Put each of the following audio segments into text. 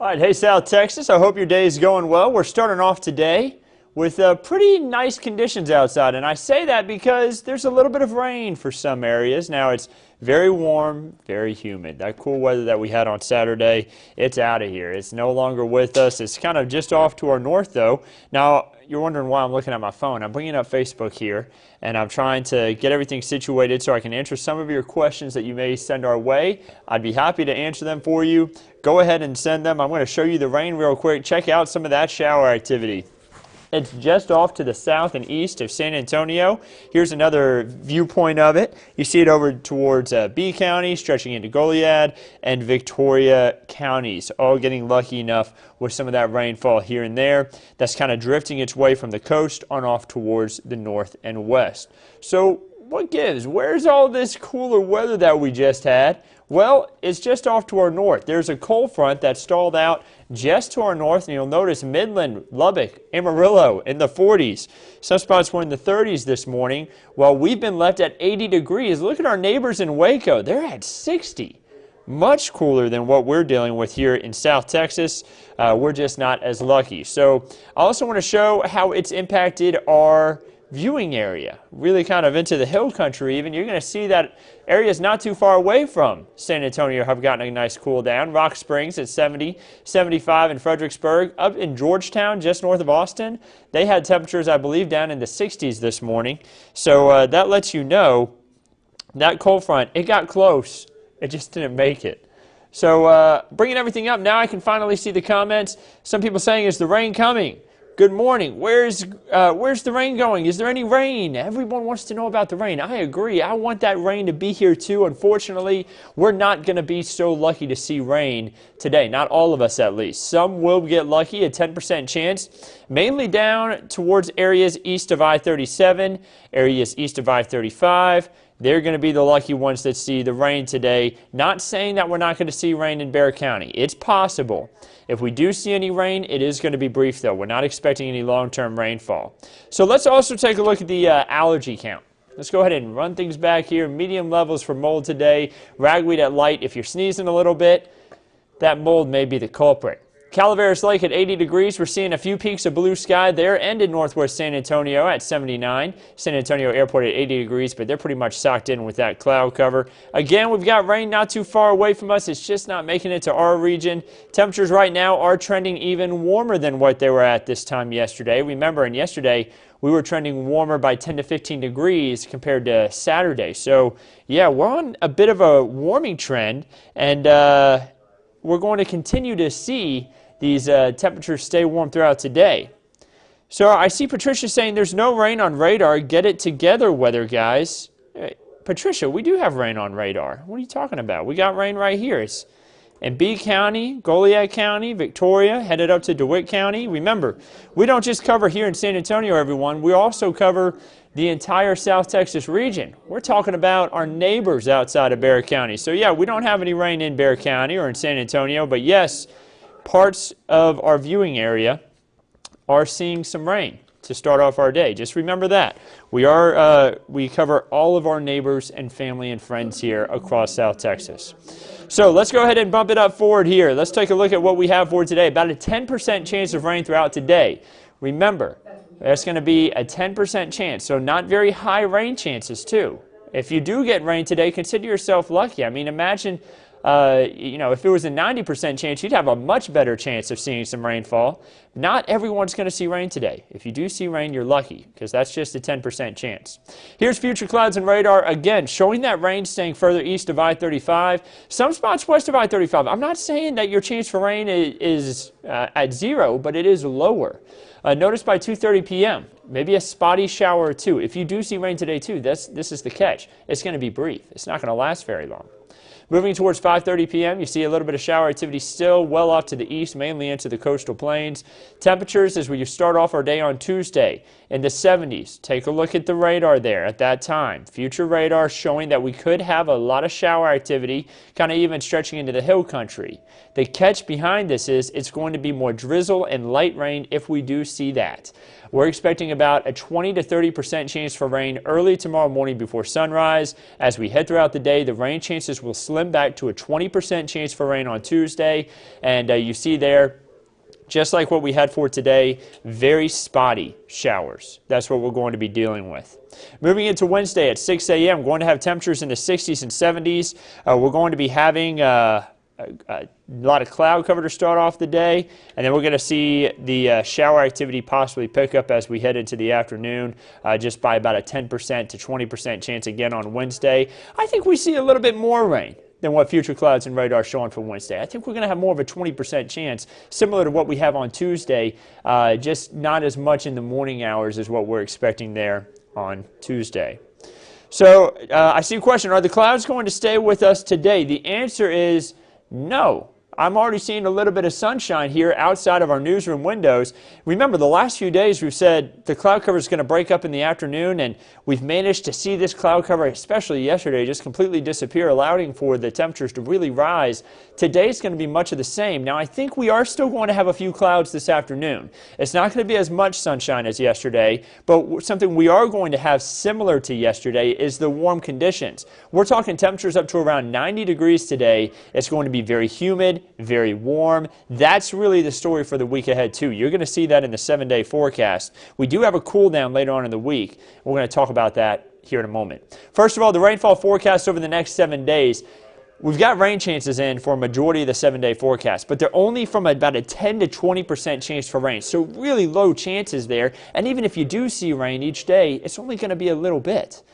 All right, hey South Texas, I hope your day is going well. We're starting off today with pretty nice conditions outside, and I say that because there's a little bit of rain for some areas. Now it's very warm, very humid. That cool weather that we had on Saturday, it's out of here. It's no longer with us. It's kind of just off to our north though. Now you're wondering why I'm looking at my phone. I'm bringing up Facebook here, and I'm trying to get everything situated so I can answer some of your questions that you may send our way. I'd be happy to answer them for you. Go ahead and send them. I'm going to show you the rain real quick. Check out some of that shower activity. It's just off to the south and east of San Antonio. Here's another viewpoint of it. You see it over towards B County, stretching into Goliad, and Victoria counties, all getting lucky enough with some of that rainfall here and there. That's kind of drifting its way from the coast on off towards the north and west. So what gives? Where's all this cooler weather that we just had? Well, it's just off to our north. There's a cold front that stalled out just to our north, and you'll notice Midland, Lubbock, Amarillo in the 40s. Some spots were in the 30s this morning, while we've been left at 80 degrees. Look at our neighbors in Waco. They're at 60. Much cooler than what we're dealing with here in South Texas. We're just not as lucky. So I also want to show how it's impacted our viewing area, really kind of into the hill country even. You're going to see that areas not too far away from San Antonio have gotten a nice cool down. Rock Springs at 70, 75 in Fredericksburg. Up in Georgetown, just north of Austin, they had temperatures, I believe, down in the 60s this morning. So that lets you know that cold front, it got close. It just didn't make it. So bringing everything up, now I can finally see the comments. Some people saying, is the rain coming? Good morning. Where's the rain going? Is there any rain? Everyone wants to know about the rain. I agree. I want that rain to be here too. Unfortunately, we're not going to be so lucky to see rain today. Not all of us, at least. Some will get lucky, a 10% chance, mainly down towards areas east of I-37, areas east of I-35. They're going to be the lucky ones that see the rain today. Not saying that we're not going to see rain in Bexar County. It's possible. If we do see any rain, it is going to be brief, though. We're not expecting any long-term rainfall. So let's also take a look at the allergy count. Let's go ahead and run things back here. Medium levels for mold today. Ragweed at light. If you're sneezing a little bit, that mold may be the culprit. Calaveras Lake at 80 degrees. We're seeing a few peaks of blue sky there, and in northwest San Antonio at 79. San Antonio Airport at 80 degrees, but they're pretty much socked in with that cloud cover. Again, we've got rain not too far away from us. It's just not making it to our region. Temperatures right now are trending even warmer than what they were at this time yesterday. Remember, and yesterday we were trending warmer by 10 to 15 degrees compared to Saturday. So, yeah, we're on a bit of a warming trend, and we're going to continue to see these temperatures stay warm throughout today. So I see Patricia saying there's no rain on radar. Get it together, weather guys. Patricia, we do have rain on radar. What are you talking about? We got rain right here. It's in B County, Goliad County, Victoria, headed up to DeWitt County. Remember, we don't just cover here in San Antonio, everyone. We also cover the entire South Texas region. We're talking about our neighbors outside of Bexar County. So yeah, we don't have any rain in Bexar County or in San Antonio, but yes, parts of our viewing area are seeing some rain to start off our day. Just remember that. We cover all of our neighbors and family and friends here across South Texas. So let's go ahead and bump it up forward here. Let's take a look at what we have for today. About a 10% chance of rain throughout today. Remember, that's going to be a 10% chance, so not very high rain chances too. If you do get rain today, consider yourself lucky. I mean, imagine if it was a 90% chance, you'd have a much better chance of seeing some rainfall. Not everyone's going to see rain today. If you do see rain, you're lucky, because that's just a 10% chance. Here's future clouds and radar, again, showing that rain staying further east of I-35. Some spots west of I-35. I'm not saying that your chance for rain is at zero, but it is lower. Notice by 2:30 p.m., maybe a spotty shower or two. If you do see rain today, too, this is the catch. It's going to be brief. It's not going to last very long. Moving towards 5:30 p.m., you see a little bit of shower activity still well off to the east, mainly into the coastal plains. Temperatures as we start off our day on Tuesday in the 70s. Take a look at the radar there at that time. Future radar showing that we could have a lot of shower activity, kind of even stretching into the hill country. The catch behind this is it's going to be more drizzle and light rain if we do see that. We're expecting about a 20 to 30% chance for rain early tomorrow morning before sunrise. As we head throughout the day, the rain chances will slim back to a 20% chance for rain on Tuesday. And you see there, just like what we had for today, very spotty showers. That's what we're going to be dealing with. Moving into Wednesday at 6 a.m., going to have temperatures in the 60s and 70s. We're going to be having a lot of cloud cover to start off the day, and then we're going to see the shower activity possibly pick up as we head into the afternoon, just by about a 10% to 20% chance again on Wednesday. I think we see a little bit more rain than what future clouds and radar are showing for Wednesday. I think we're going to have more of a 20% chance, similar to what we have on Tuesday, just not as much in the morning hours as what we're expecting there on Tuesday. So I see a question, are the clouds going to stay with us today? The answer is no. I'm already seeing a little bit of sunshine here outside of our newsroom windows. Remember, the last few days we've said the cloud cover is going to break up in the afternoon, and we've managed to see this cloud cover, especially yesterday, just completely disappear, allowing for the temperatures to really rise. Today's going to be much of the same. Now, I think we are still going to have a few clouds this afternoon. It's not going to be as much sunshine as yesterday, but something we are going to have similar to yesterday is the warm conditions. We're talking temperatures up to around 90 degrees today. It's going to be very humid, very warm. That's really the story for the week ahead too. You're going to see that in the 7-day forecast. We do have a cool down later on in the week. We're going to talk about that here in a moment. First of all, the rainfall forecast over the next 7 days. We've got rain chances in for a majority of the 7-day forecast, but they're only from about a 10 to 20% chance for rain. So really low chances there. And even if you do see rain each day, it's only going to be a little bit.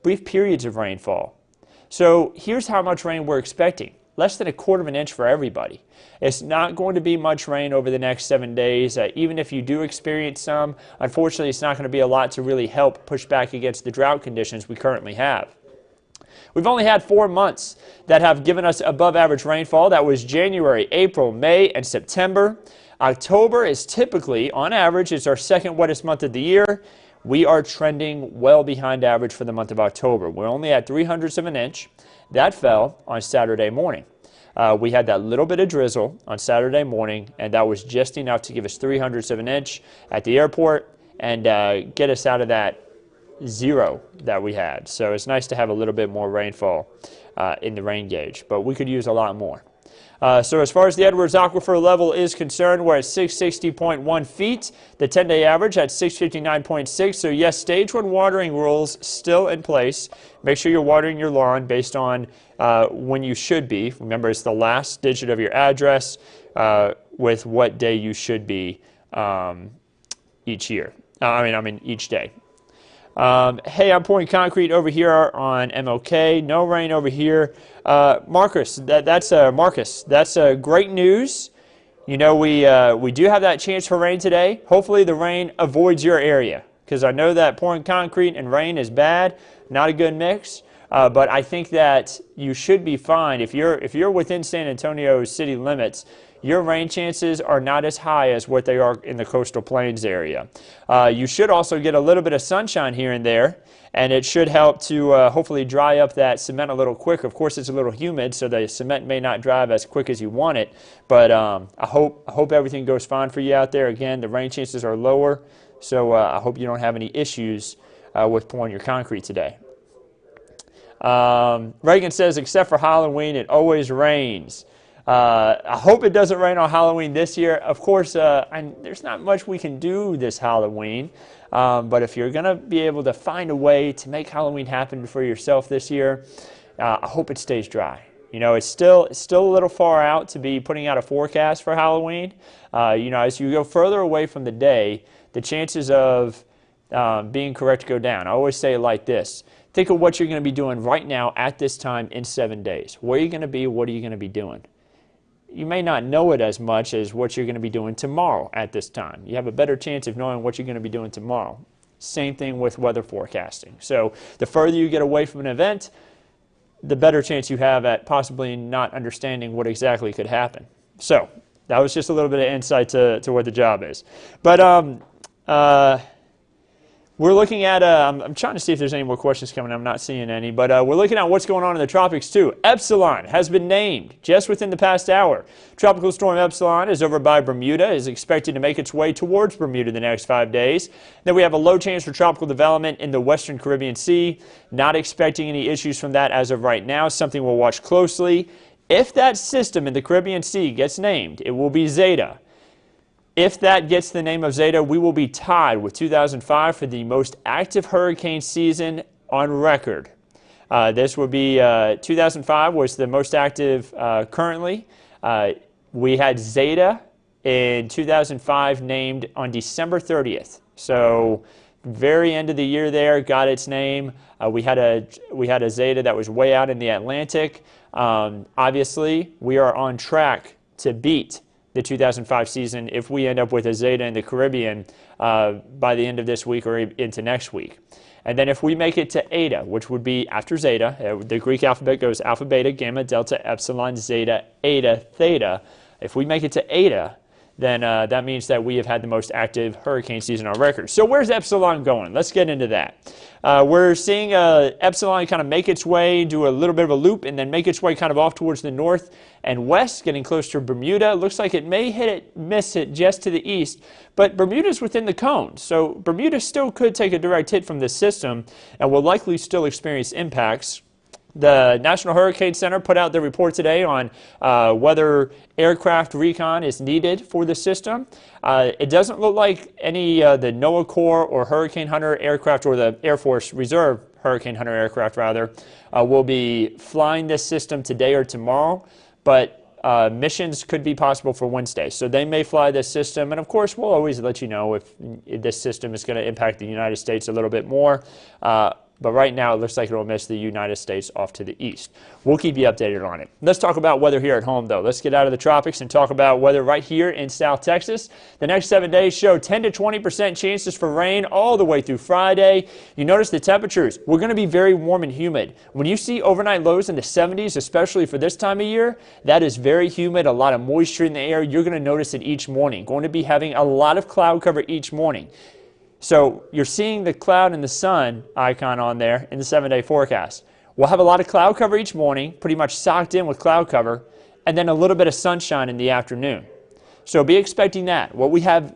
Brief periods of rainfall. So here's how much rain we're expecting. Less than a quarter of an inch for everybody. It's not going to be much rain over the next 7 days. Even if you do experience some, unfortunately, it's not going to be a lot to really help push back against the drought conditions we currently have. We've only had 4 months that have given us above average rainfall. That was January, April, May, and September. October is typically, on average, it's our second wettest month of the year. We are trending well behind average for the month of October. We're only at 0.03 of an inch. That fell on Saturday morning. We had that little bit of drizzle on Saturday morning, and that was just enough to give us 0.03 of an inch at the airport and get us out of that zero that we had. So it's nice to have a little bit more rainfall in the rain gauge, but we could use a lot more. So as far as the Edwards Aquifer level is concerned, we're at 660.1 feet. The 10-day average at 659.6. So yes, stage 1 watering rules still in place. Make sure you're watering your lawn based on when you should be. Remember, it's the last digit of your address with what day you should be each year. Each day. Hey, I'm pouring concrete over here on MLK. No rain over here. Marcus, that's great news. You know, we do have that chance for rain today. Hopefully the rain avoids your area, because I know that pouring concrete and rain is bad, not a good mix. But I think that you should be fine. If you're within San Antonio's city limits, your rain chances are not as high as what they are in the coastal plains area. You should also get a little bit of sunshine here and there, and it should help to hopefully dry up that cement a little quicker. Of course, it's a little humid, so the cement may not dry as quick as you want it, but I hope everything goes fine for you out there. Again, the rain chances are lower, so I hope you don't have any issues with pouring your concrete today. Reagan says, except for Halloween, it always rains. I hope it doesn't rain on Halloween this year. Of course, there's not much we can do this Halloween, but if you're going to be able to find a way to make Halloween happen for yourself this year, I hope it stays dry. You know, it's still a little far out to be putting out a forecast for Halloween. As you go further away from the day, the chances of being correct go down. I always say it like this. Think of what you're going to be doing right now at this time in 7 days. Where are you going to be? What are you going to be doing? You may not know it as much as what you're going to be doing tomorrow at this time. You have a better chance of knowing what you're going to be doing tomorrow. Same thing with weather forecasting. So the further you get away from an event, the better chance you have at possibly not understanding what exactly could happen. So that was just a little bit of insight to what the job is. But We're looking at, I'm trying to see if there's any more questions coming. I'm not seeing any, but we're looking at what's going on in the tropics too. Epsilon has been named just within the past hour. Tropical storm Epsilon is over by Bermuda, is expected to make its way towards Bermuda the next 5 days. Then we have a low chance for tropical development in the western Caribbean Sea. Not expecting any issues from that as of right now, something we'll watch closely. If that system in the Caribbean Sea gets named, it will be Zeta. If that gets the name of Zeta, we will be tied with 2005 for the most active hurricane season on record. This would be 2005 was the most active currently. We had Zeta in 2005 named on December 30th. So very end of the year there, got its name. We had a Zeta that was way out in the Atlantic. Obviously, we are on track to beat the 2005 season if we end up with a Zeta in the Caribbean by the end of this week or into next week. And then if we make it to Eta, which would be after Zeta, the Greek alphabet goes alpha, beta, gamma, delta, epsilon, zeta, eta, theta. If we make it to Eta, then that means that we have had the most active hurricane season on record. So where's Epsilon going? Let's get into that. We're seeing Epsilon kind of make its way, do a little bit of a loop, and then make its way kind of off towards the north and west, getting close to Bermuda. Looks like it may hit it, miss it just to the east, but Bermuda's within the cone. So Bermuda still could take a direct hit from this system and will likely still experience impacts. The National Hurricane Center put out their report today on whether aircraft recon is needed for the system. It doesn't look like any the NOAA Corps or Hurricane Hunter aircraft, or the Air Force Reserve Hurricane Hunter aircraft rather, will be flying this system today or tomorrow, but missions could be possible for Wednesday. So they may fly this system, and of course we'll always let you know if this system is going to impact the United States a little bit more. But right now, it looks like it will miss the United States off to the east. We'll keep you updated on it. Let's talk about weather here at home, though. Let's get out of the tropics and talk about weather right here in South Texas. The next 7 days show 10 to 20% chances for rain all the way through Friday. You notice the temperatures. We're going to be very warm and humid. When you see overnight lows in the 70s, especially for this time of year, that is very humid, a lot of moisture in the air. You're going to notice it each morning. Going to be having a lot of cloud cover each morning. So you're seeing the cloud and the sun icon on there in the 7-day forecast. We'll have a lot of cloud cover each morning, pretty much socked in with cloud cover, and then a little bit of sunshine in the afternoon. So be expecting that. What we had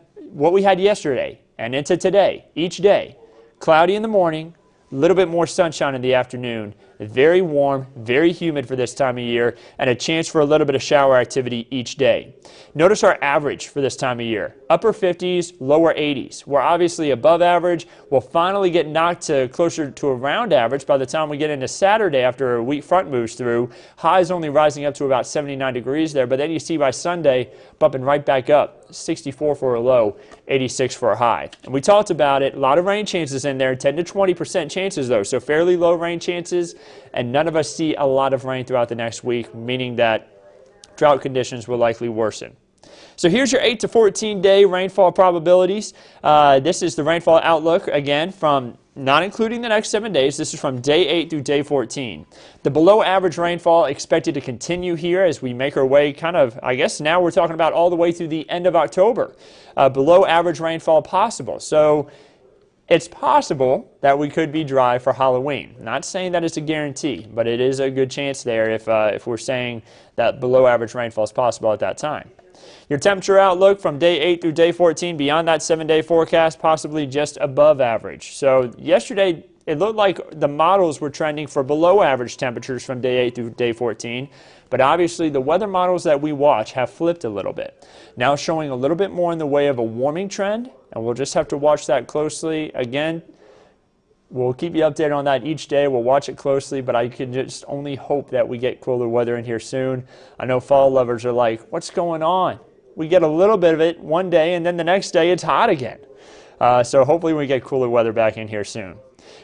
yesterday and into today, each day, cloudy in the morning, a little bit more sunshine in the afternoon, very warm, very humid for this time of year, and a chance for a little bit of shower activity each day. Notice our average for this time of year. Upper 50s, lower 80s. We're obviously above average. We'll finally get knocked to closer to around average by the time we get into Saturday after a weak front moves through. Highs only rising up to about 79 degrees there, but then you see by Sunday bumping right back up. 64 for a low, 86 for a high. And we talked about it, a lot of rain chances in there, 10 to 20% chances though, so fairly low rain chances, and none of us see a lot of rain throughout the next week, meaning that drought conditions will likely worsen. So here's your 8 to 14 day rainfall probabilities. This is the rainfall outlook, again, from not including the next 7 days. This is from day 8 through day 14. The below average rainfall expected to continue here as we make our way kind of, I guess now we're talking about all the way through the end of October. Below average rainfall possible. So it's possible that we could be dry for Halloween. Not saying that it's a guarantee, but it is a good chance there if we're saying that below average rainfall is possible at that time. Your temperature outlook from day 8 through day 14, beyond that 7-day forecast, possibly just above average. So yesterday, it looked like the models were trending for below average temperatures from day 8 through day 14, but obviously the weather models that we watch have flipped a little bit. Now showing a little bit more in the way of a warming trend, and we'll just have to watch that closely. Again, we'll keep you updated on that each day. We'll watch it closely, but I can just only hope that we get cooler weather in here soon. I know fall lovers are like, what's going on? We get a little bit of it one day, and then the next day it's hot again. So hopefully we get cooler weather back in here soon.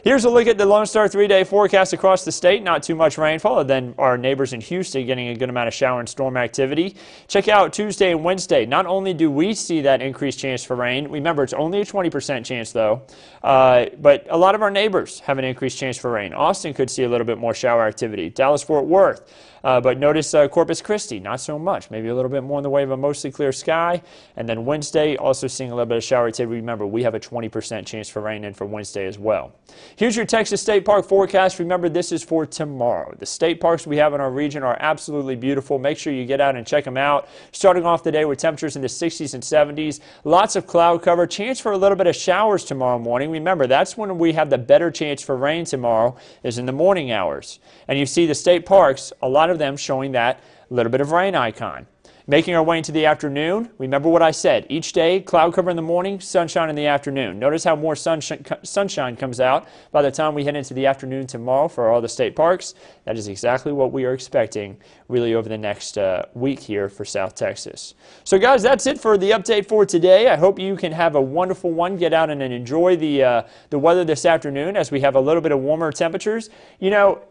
Here's a look at the Lone Star 3-day forecast across the state. Not too much rainfall, and then our neighbors in Houston getting a good amount of shower and storm activity. Check out Tuesday and Wednesday. Not only do we see that increased chance for rain, remember it's only a 20% chance though, but a lot of our neighbors have an increased chance for rain. Austin could see a little bit more shower activity. Dallas-Fort Worth, But notice Corpus Christi, not so much. Maybe a little bit more in the way of a mostly clear sky. And then Wednesday, also seeing a little bit of shower activity. Remember, we have a 20% chance for rain in for Wednesday as well. Here's your Texas State Park forecast. Remember, this is for tomorrow. The state parks we have in our region are absolutely beautiful. Make sure you get out and check them out. Starting off the day with temperatures in the 60s and 70s. Lots of cloud cover. Chance for a little bit of showers tomorrow morning. Remember, that's when we have the better chance for rain tomorrow, is in the morning hours. And you see the state parks, a lot of them showing that little bit of rain icon. Making our way into the afternoon, remember what I said. Each day, cloud cover in the morning, sunshine in the afternoon. Notice how more sunshine comes out by the time we head into the afternoon tomorrow for all the state parks. That is exactly what we are expecting really over the next week here for South Texas. So guys, that's it for the update for today. I hope you can have a wonderful one. Get out and enjoy the weather this afternoon as we have a little bit of warmer temperatures. You know,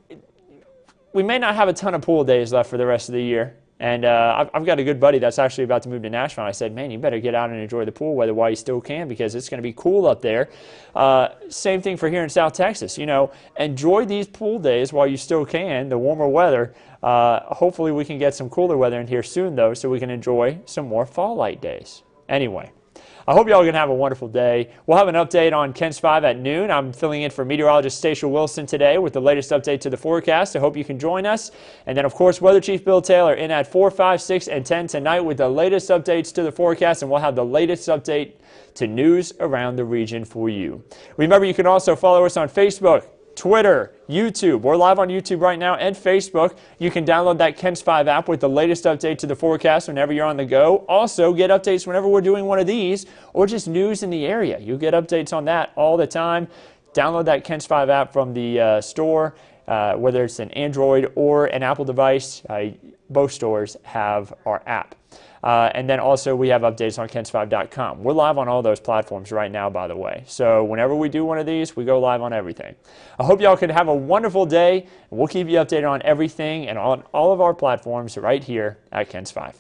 we may not have a ton of pool days left for the rest of the year. And I've got a good buddy that's actually about to move to Nashville. I said, man, you better get out and enjoy the pool weather while you still can, because it's going to be cool up there. Same thing for here in South Texas. You know, enjoy these pool days while you still can, the warmer weather. Hopefully we can get some cooler weather in here soon, though, so we can enjoy some more fall light days. Anyway, I hope y'all are going to have a wonderful day. We'll have an update on KENS 5 at noon. I'm filling in for Meteorologist Andrew Wilson today with the latest update to the forecast. I hope you can join us. And then, of course, Weather Chief Bill Taylor in at 4, 5, 6, and 10 tonight with the latest updates to the forecast, and we'll have the latest update to news around the region for you. Remember, you can also follow us on Facebook, Twitter, YouTube. We're live on YouTube right now and Facebook. You can download that KENS 5 app with the latest update to the forecast whenever you're on the go. Also, get updates whenever we're doing one of these or just news in the area. You'll get updates on that all the time. Download that KENS 5 app from the store, whether it's an Android or an Apple device. Both stores have our app. And then also we have updates on KENS5.com. We're live on all those platforms right now, by the way. So whenever we do one of these, we go live on everything. I hope y'all can have a wonderful day. We'll keep you updated on everything and on all of our platforms right here at KENS5.